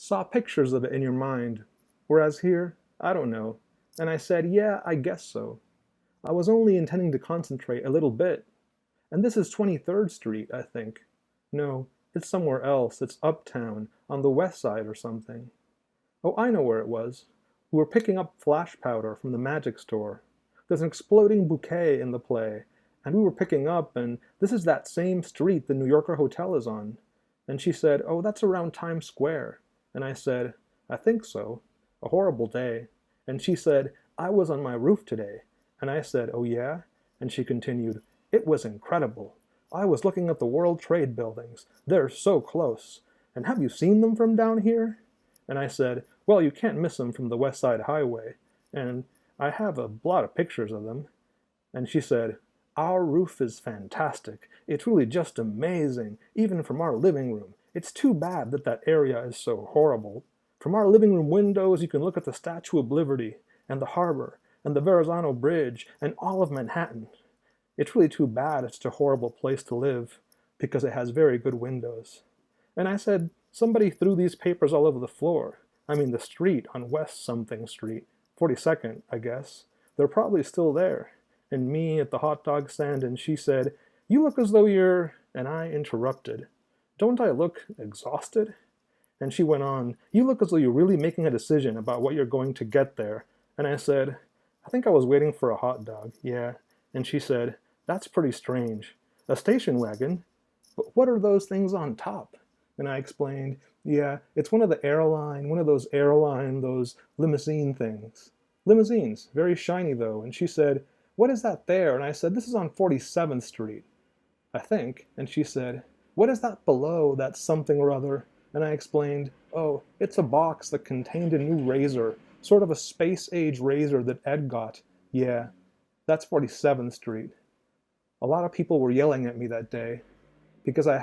saw pictures of it in your mind, whereas here, I don't know. And I said, yeah, I guess so. I was only intending to concentrate a little bit. And this is 23rd Street, I think. No, it's somewhere else. It's uptown, on the west side or something. Oh, I know where it was. We were picking up flash powder from the magic store. There's an exploding bouquet in the play, and we were picking up, and this is that same street the New Yorker Hotel is on. And she said, oh, that's around Times Square. And I said, I think so. A horrible day. And she said, I was on my roof today. And I said, oh yeah? And she continued, it was incredible. I was looking at the World Trade buildings. They're so close. And have you seen them from down here? And I said, well, you can't miss them from the West Side Highway. And I have a lot of pictures of them. And she said, our roof is fantastic. It's really just amazing, even from our living room. It's too bad that that area is so horrible. From our living room windows, you can look at the Statue of Liberty, and the harbor, and the Verrazano Bridge, and all of Manhattan. It's really too bad it's a horrible place to live, because it has very good windows. And I said, somebody threw these papers all over the floor. I mean the street on West something Street, 42nd, I guess. They're probably still there. And me at the hot dog stand, and she said, you look as though you're... And I interrupted. Don't I look exhausted? And she went on, you look as though you're really making a decision about what you're going to get there. And I said, I think I was waiting for a hot dog, yeah. And she said, that's pretty strange. A station wagon? But what are those things on top? And I explained, yeah, it's one of those limousine things. Limousines, very shiny though. And she said, what is that there? And I said, this is on 47th Street, I think. And she said, what is that below, that something or other? And I explained, oh, it's a box that contained a new razor, sort of a space-age razor that Ed got. Yeah, that's 47th Street. A lot of people were yelling at me that day because I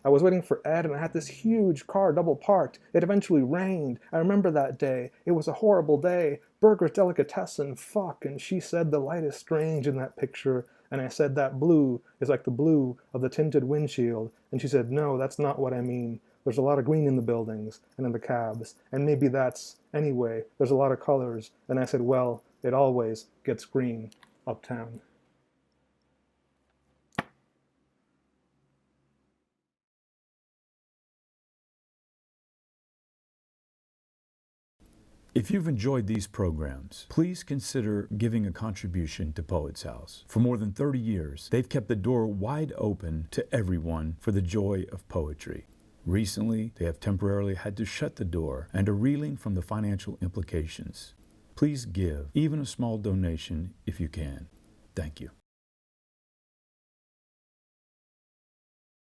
was waiting for Ed and I had this huge car double parked. It eventually rained. I remember that day. It was a horrible day. Burger's delicatessen, fuck. And she said the light is strange in that picture. And I said that blue is like the blue of the tinted windshield. And she said, no, that's not what I mean. There's a lot of green in the buildings and in the cabs. And maybe that's, anyway, there's a lot of colors. And I said, well, it always gets green uptown. If you've enjoyed these programs, please consider giving a contribution to Poets House. For more than 30 years, they've kept the door wide open to everyone for the joy of poetry. Recently, they have temporarily had to shut the door and are reeling from the financial implications. Please give, even a small donation if you can. Thank you.